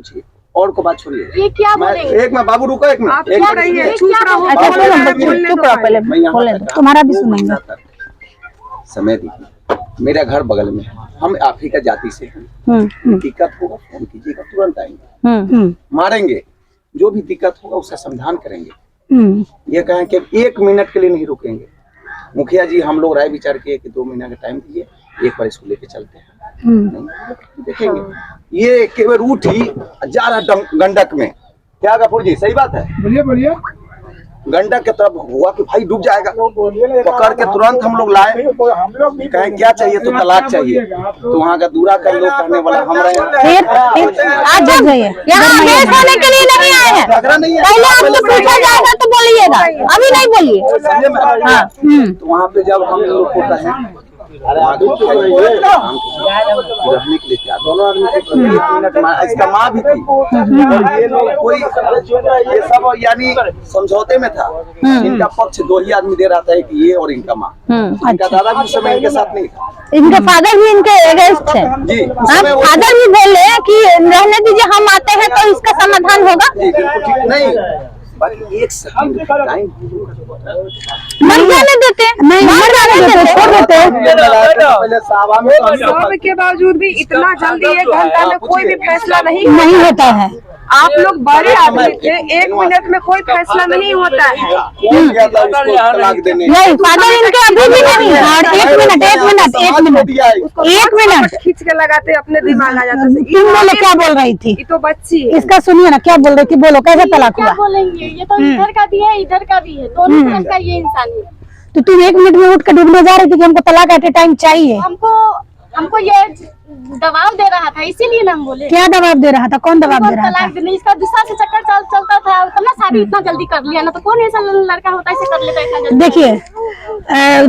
पूछिए, और को बात छोड़िए। ये क्या बोलेंगे? एक में बाबू रुको, एक में तुम्हारा भी सुनेंगे। समय दीजिए, मेरा घर बगल में है, हम आप ही का जाति से हैं। दिक्कत होगा फोन कीजिएगा, तुरंत आएंगे, मारेंगे, जो भी दिक्कत होगा उसका समाधान करेंगे। ये कहें कि 1 मिनट के लिए नहीं रुकेंगे। मुखिया जी हम लोग राय विचार किए कि 2 महीना का टाइम दीजिए, एक बार इसको लेके चलते हैं, देखेंगे। ये केवल उठी जा रहा गंडक में, क्या गफूर जी सही बात है? बोलिए। गंडक के तरफ हुआ कि भाई डूब जाएगा, पकड़ के तुरंत हम लोग लाए, कहें क्या चाहिए तो तलाक चाहिए, तो वहाँ का दूरा का लोग कहने वाला हमारे होने के लिए नहीं आए हैं, पहले आपसे पूछा जाएगा तो बोलिएगा, अभी नहीं बोलिए। तो वहाँ पे जब हम लोग को कहें रहने के लिए क्या, दोनों आदमी इसका माँ भी थी, और ये लोग कोई ये सब यानी समझौते में था। इनका पक्ष 2 ही आदमी दे रहा था, कि ये और इनका माँ। इनका दादा भी उस समय इनके साथ नहीं था, इनके फादर भी इनके अगेंस्ट है जी। फादर भी बोले कि रहने दीजिए, हम आते हैं तो इसका समाधान होगा। नहीं, बाकी 1 सेकंड टाइम मर जाने देते, नहीं मर जाने देते, छोड़ देते। सब के बावजूद भी इतना जल्दी 1 घंटा में कोई भी फैसला नहीं होता है। आप लोग बड़े आदमी थे, 1 मिनट में कोई फैसला नहीं होता है। नहीं, फादर इनके अभी भी नहीं है। एक मिनट खींच के लगाते अपने दिमाग आ जाते। तुम बोले क्या बोल रही थी? ये तो बच्ची इसका सुनिए ना, क्या बोल रही थी, बोलो कैसे तलाक हुआ? क्या बोलेंगे, ये तो इधर का भी है इधर का भी है, दोनों तरफ का ये इंसान है। तो तुम 1 मिनट में उठ कर डूबने जा रही थी कि हमको तलाक एट ए टाइम चाहिए। हमको ये दबाव दे रहा था, इसीलिए ना हम बोले। क्या दबाव दे रहा था? कौन दबाव दे रहा था? इसका दूसरा से चक्कर चलता था, तब ना शादी इतना जल्दी कर लिया ना, तो कौन ऐसा लड़का होता है इसे कर लेता है इतना जल्दी? देखिए,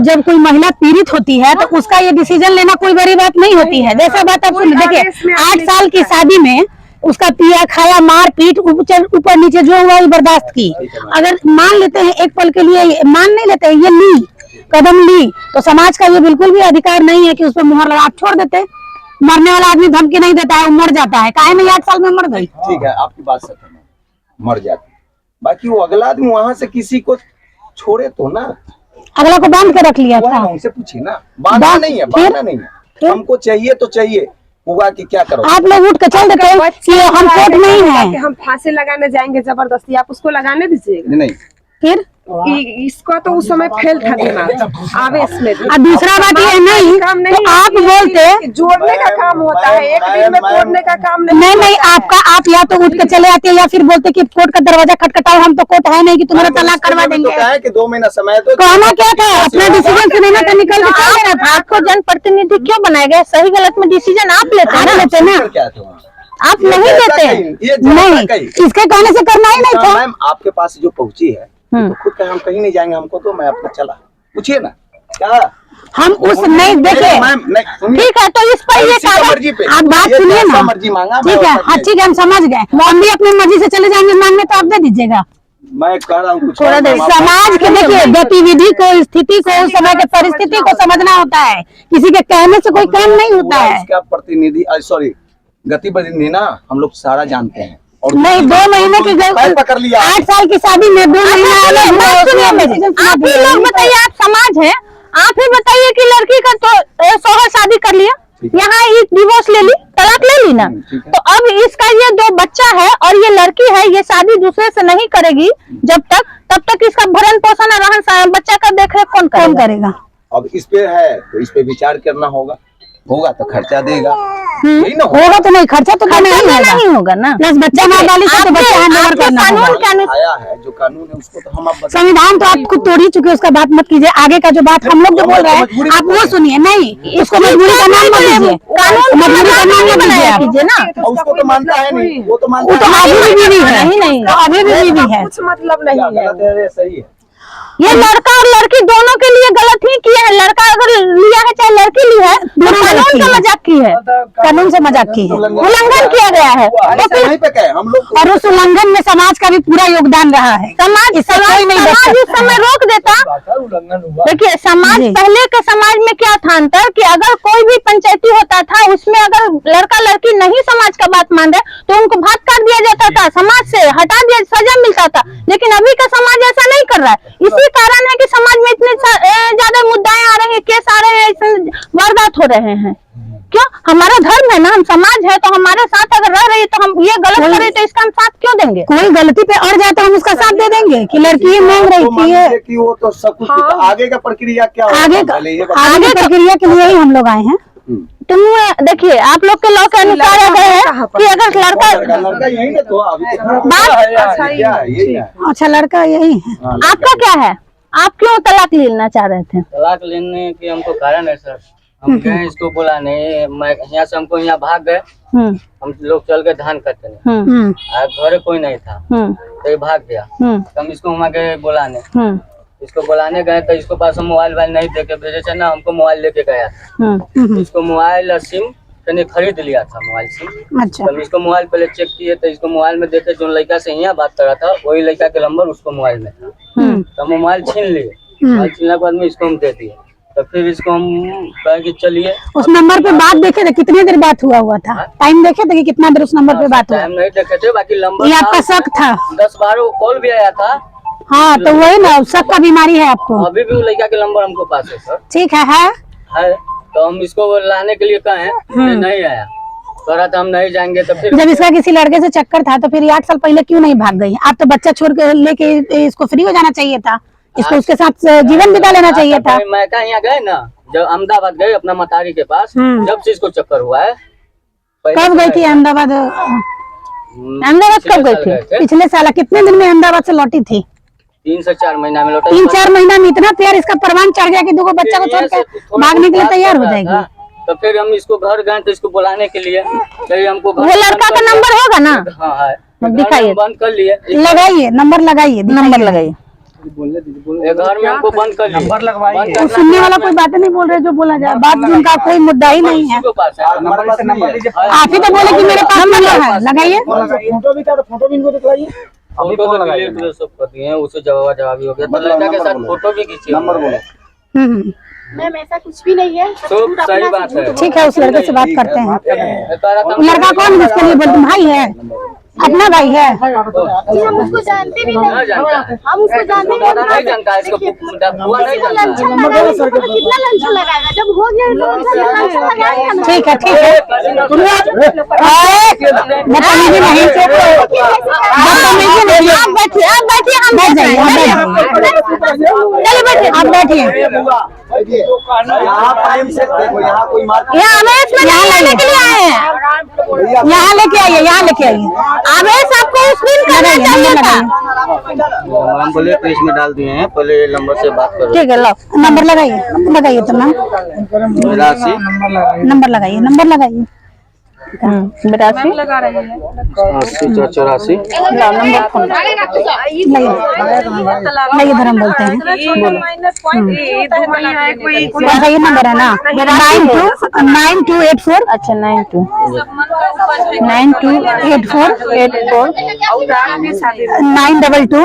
जब कोई महिला पीड़ित होती है तो उसका ये डिसीजन लेना कोई बड़ी बात नहीं होती है। जैसा बात आप सुन, देखिए 8 साल की शादी में उसका पिया खाया, मार पीट, ऊपर नीचे जो हुआ ये बर्दाश्त की। अगर मान लेते हैं एक पल के लिए, मान नहीं लेते हैं, ये ली कदम ली, तो समाज का ये बिल्कुल भी अधिकार नहीं है कि उस पर मुहर लगा। आप छोड़ देते, मरने वाला आदमी धमकी नहीं देता है, वो मर जाता है। काहे नहीं 8 साल में मर गई? ठीक है, आपकी बात सच है, मर जाती। बाकी वो अगला आदमी वहाँ से किसी को छोड़े तो ना, अगला को बांध के रख लिया था। उनसे पूछिए ना, बांधना नहीं है, बांधना नहीं है। हमको चाहिए तो चाहिए, हुआ कि क्या करो। आप लोग उठ के चल देते कि हम कोर्ट नहीं है, हम फांसी लगाने जाएंगे जबरदस्ती, आप उसको लगाने दीजिएगा। नहीं, फिर इसका तो उस समय फेल था दिमाग, आवेश में। और दूसरा बात ये नहीं, काम नहीं, तो आप बोलते जोड़ने का काम होता है, एक दिन में तोड़ने का काम नहीं। आपका आप या तो उठ के चले आते या फिर बोलते कि कोर्ट का दरवाजा खटखटाओ, हम तो कोर्ट है नहीं कि तुम्हारा तलाक करवा देंगे। कि 2 महीना समय तो कहना क्या था, अपना डिसीजन से नहीं था, निकल के चल देना था। आपको जनप्रतिनिधि क्यों बनाया गया? सही गलत में डिसीजन आप लेते ना, आप नहीं देते। नहीं, इसके कहने से करना ही नहीं था। मैम आपके पास जो पहुंची है तो खुद कहे हम कहीं नहीं जाएंगे, हमको तो मैं अपना चला, पूछिए ना क्या हम उस नहीं देखे। ठीक है, तो इस पर ये कागज आप बात सुनिए ना, मर्जी मांगा, ठीक है, हाँ ठीक है, हम समझ गए। हम भी अपनी मर्जी से चले जाएंगे मांगने, तो आप दे दीजिएगा। मैं कह रहा हूँ समाज के देखिए गतिविधि को, स्थिति को, उस समय के परिस्थिति को समझना होता है, किसी के कहने से कोई काम नहीं होता है। इसका प्रतिनिधि सॉरी गतिविधि ना हम लोग सारा जानते हैं। और नहीं 2 महीने की पकड़ लिया, 8 साल की शादी में 2 महीना। आप ही लोग बताइए, आप समाज है, आप ही बताइए कि लड़की का तो सोहर शादी कर लिया, यहाँ डिवोर्स ले ली, तलाक ले ली ना, तो अब इसका ये 2 बच्चा है और ये लड़की है, ये शादी दूसरे से नहीं करेगी तब तक इसका भरण पोषण और रहन बच्चा का देख रेख कौन करेगा? अब इस पे है तो इस पे विचार करना होगा तो खर्चा देगा, होगा तो नहीं, खर्चा तो नहीं होगा ना, प्लस बच्चा वाली से तो बच्चा हैंडओवर करना होगा। आया है जो कानून है उसको तो हम आप संविधान तो आप खुद तोड़ ही चुके, उसका बात मत कीजिए। आगे का जो बात हम लोग जो बोल रहे हैं आप वो सुनिए। नहीं, उसको मजबूरी का नाम मत लीजिए, मजबूरी का नाम मत बनाया कीजिए ना। उसको तो मानता है नहीं, वो तो अभी भी बीवी है, नहीं अभी भी बीवी है, कुछ मतलब नहीं है। सही है, ये लड़का और लड़की दोनों के लिए गलत ही किए हैं। लड़का अगर लिया है चाहे लड़की ली है, कानून से मजाक की है, कानून से मजाक की है, उल्लंघन किया गया है। हम लोग और उस उल्लंघन में समाज का भी पूरा योगदान रहा है। समाज इस समय रोक देता। देखिए समाज पहले के समाज में क्या था अंतर, कि अगर कोई भी पंचायती होता था उसमें अगर लड़का लड़की नहीं समाज का बात मान रहे तो उनको भाग समाज से हटा दिया, सजा मिलता था। लेकिन अभी का समाज ऐसा नहीं कर रहा है। इसी कारण है कि समाज में इतने ज्यादा मुद्दाएं आ रहे हैं, केस आ रहे हैं, ऐसे वारदात हो रहे हैं। क्यों? हमारा धर्म है ना, हम समाज है, तो हमारे साथ अगर रह रही है तो हम ये गलत करें तो इसका हम साथ क्यों देंगे? कोई गलती पे अड़ जाए तो हम उसका साथ दे देंगे कि लड़की ये मांग रही थी ये। कि वो तो सब कुछ आगे का प्रक्रिया क्या होगा? आगे आगे प्रक्रिया के लिए ही हम लोग आए हैं। तुम देखिए, आप लोग के लॉ के अनुसार अगर है कि अगर लड़का लड़का यही ना, तो अभी अच्छा लड़का यही है। आपका क्या है? आप क्यों तलाक लेना चाह रहे थे? तलाक लेने के हमको कारण है सर, हम गए इसको बुलाने, मैं यहाँ से हमको यहाँ भाग गए, हम लोग चल के धान करते नहीं, घर कोई नहीं था तो ये भाग गया। तो हम इसको वहाँ गए बुलाने, इसको बुलाने गए तो इसको पास हम मोबाइल नहीं देके भेजे थे ना, हमको मोबाइल लेके गया था। इसको मोबाइल और सिम मैंने खरीद लिया था, मोबाइल सिम। अच्छा। तो हम इसको मोबाइल पहले चेक किए तो इसको मोबाइल में देखे जो लड़का से यहाँ बात कर रहा था वही लड़का के नंबर उसको मोबाइल में था। तो हम मोबाइल छीन लिए, मोबाइल छीनने के बाद में इसको हम दे दिए। तो फिर इसको हम कहे कि चलिए, उस नंबर पे बात देखे थे कितने देर बात हुआ था? टाइम देखे थे कि कितना देर उस नंबर पे बात हुआ? टाइम नहीं देखे थे, बाकी नंबर ये आपका शक था? 10-12 कॉल भी आया था। हाँ तो वही ना, शक का बीमारी है आपको। अभी भी वो लड़का के नंबर हमको पास है सर। ठीक है। तो हम इसको लाने के लिए कहे, नहीं आया, कह रहा था हम नहीं जाएंगे। तो फिर जब इसका किसी लड़के से चक्कर था तो फिर 8 साल पहले क्यों नहीं भाग गई? आप तो बच्चा छोड़ के लेके इसको फ्री हो जाना चाहिए था, इसको उसके साथ जीवन बिता लेना चाहिए था। मैं कहा यहाँ गए ना, जब अहमदाबाद गए अपना मतारी के पास, जब से इसको चक्कर हुआ है। कब गई थी अहमदाबाद? अहमदाबाद कब गई थी? पिछले साल। कितने दिन में अहमदाबाद से लौटी थी? 3 से 4 महीना में लौटा। 3-4 महीना में इतना प्यार इसका परवान चढ़ गया कि 2 बच्चा को छोड़ के भागने के लिए तैयार हो जाएगी। तो फिर हम इसको घर गए तो इसको बुलाने के लिए, हमको वो लड़का का नंबर होगा ना? हाँ है, दिखाइए, बंद कर लिए। लगाइए नंबर, लगाइए नंबर लगाइए। घर में हमको बंद कर नंबर लगवाइए। तो सुनने वाला कोई बातें नहीं बोल रहे जो बोला जाए, बात जिनका कोई मुद्दा ही नहीं है। आप ही तो बोले कि मेरे पास नंबर है, लगाइए। फोटो भी था तो फोटो भी इनको दिखलाइए। तो सब कर दिए, उसे जवाबी हो गया। तो लड़का के साथ फोटो भी खींची। नंबर बोलो। मैम ऐसा कुछ भी नहीं है, सब सही बात है। ठीक है, उस लड़के से बात करते हैं। लड़का कौन है जिसके लिए बोलते? भाई है, अपना भाई है। जी हम उसको जानते भी नहीं, हम उसको जानते नहीं जानता है, इसको बुआ नहीं जानता है। कितना लंचन लगाएगा जब हो गया लंचन लगाएगा ना। ठीक है, ठीक है। बदतमीजी नहीं, बदतमीजी नहीं। आप बैठिए, आप बैठिए, हम बैठ जाइए, चलिए बैठिए, आप बैठिए। यहाँ टाइम से देखो, यहाँ कोई मार्केट, यहाँ आवेश में यहाँ लेने के लिए आए हैं, यहाँ लेके आइए, यहाँ लेके आइए। आवेश आपको उस दिन करना चाहिए था। हम बोले तो इसमें डाल दिए हैं, पहले नंबर से बात करो। ठीक है, लो नंबर लगाइए, लगाइए तो मैम 82 नंबर लगाइए, नंबर लगाइए। 82 80 84 नंबर फोन नहीं, इधर हम बोलते हैं। कौन सा ये नंबर है ना? 9284। अच्छा 92 9284 922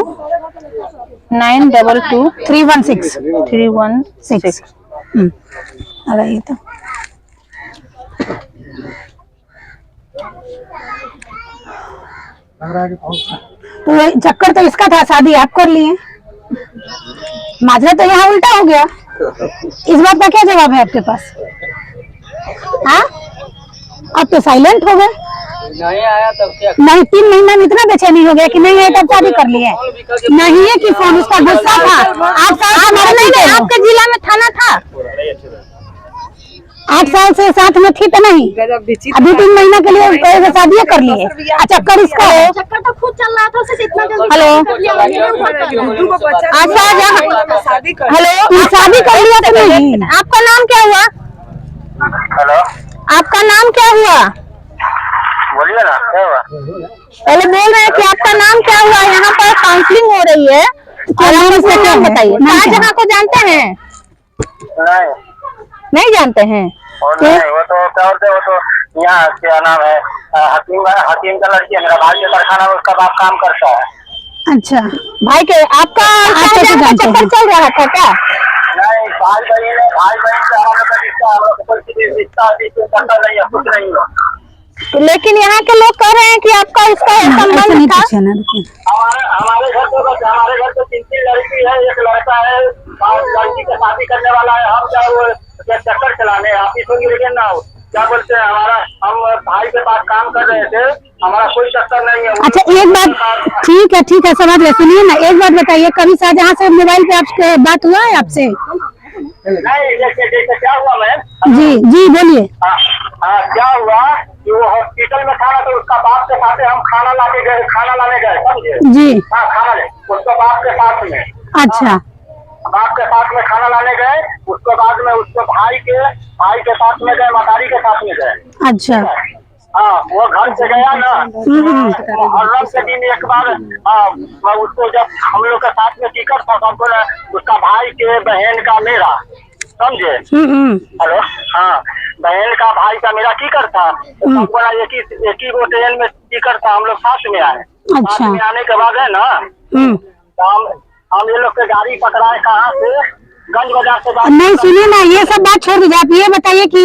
922 316 316। लगाइए तो। तो ये चक्कर तो इसका था, शादी आप कर लिए, माजरा तो यहाँ उल्टा हो गया। इस बात का क्या जवाब है आपके पास? हाँ, अब तो साइलेंट हो गए। नहीं आया तब क्या? नहीं, 3 महीना में इतना बेचैनी हो गया कि नहीं है तब शादी कर लिए। नहीं है कि फोन, उसका गुस्सा था। आप आपके जिला में थाना था? 8 साल से साथ में थी तो नहीं, अभी 3 महीना के लिए शादी कर लिए। अच्छा, कर इसका है, चक्कर तो खुद चल रहा था, सिर्फ इतना जल्दी हेलो, अच्छा हेलो, शादी कर लिया तो नहीं? आपका नाम क्या हुआ? हेलो, आपका नाम क्या हुआ? बोलिए ना, क्या हुआ? पहले बोल रहे हैं कि आपका नाम क्या हुआ? यहाँ पर काउंसलिंग हो रही है, क्या नाम इसका नाम बताइए। शाहजहां को जानते हैं? नहीं जानते हैं? नहीं, वो तो क्या बोलते, वो तो यहाँ क्या नाम है, हकीम का लड़की है, मेरा भाई का कारखाना में उसका बाप काम करता है। अच्छा, भाई के आपका शाहजहां का चक्कर चल रहा था क्या? नहीं, भाई बहन से हमारा कोई रिश्ता नहीं है, कुछ नहीं है। लेकिन यहाँ के लोग कह रहे हैं कि आपका उसका ऐसा नहीं संबंध था। पूछे ना, रुकिए। हमारे घर पे 3 लड़की है, एक लड़का है, लड़की के शादी करने वाला है। हम क्या वो चक्कर चलाने ऑफिस में लेकिन ना क्या बोलते हैं, हम भाई के पास काम कर रहे थे, हमारा कोई चक्कर नहीं है। अच्छा एक बात, ठीक है समझ रहे, सुनिए ना, एक बात बताइए, कभी शाहजहां से मोबाइल पे आपसे बात हुआ है आपसे? नहीं, जैसे क्या हुआ मैम? जी बोलिए। क्या हुआ कि वो हॉस्पिटल में था ना, तो उसका बाप के साथ हम खाना लाने गए, समझे? जी। हाँ, खाना ले उसको बाप के साथ में। अच्छा। बाप के साथ में खाना लाने गए, उसके बाद में उसको भाई के साथ में गए, मतारी के साथ में गए। अच्छा। हाँ, वो घर से गया ना, मुहर्रम के दिन एक बार उसको जब हम लोग के साथ में टिकट था, सबको उसका भाई के बहन का मेरा, समझे? हेलो, हाँ, बहन का भाई का मेरा टिकट था, तो सबको एक ही वो ट्रेन में टिकट था, हम लोग साथ में आए। अच्छा। साथ में आने के बाद है ना, तो हम ये लोग के गाड़ी पकड़ाए, कहाँ से? गंज बाजार से। नहीं सुनिए ना, ये सब बात छोड़ दीजिए, आप ये बताइए कि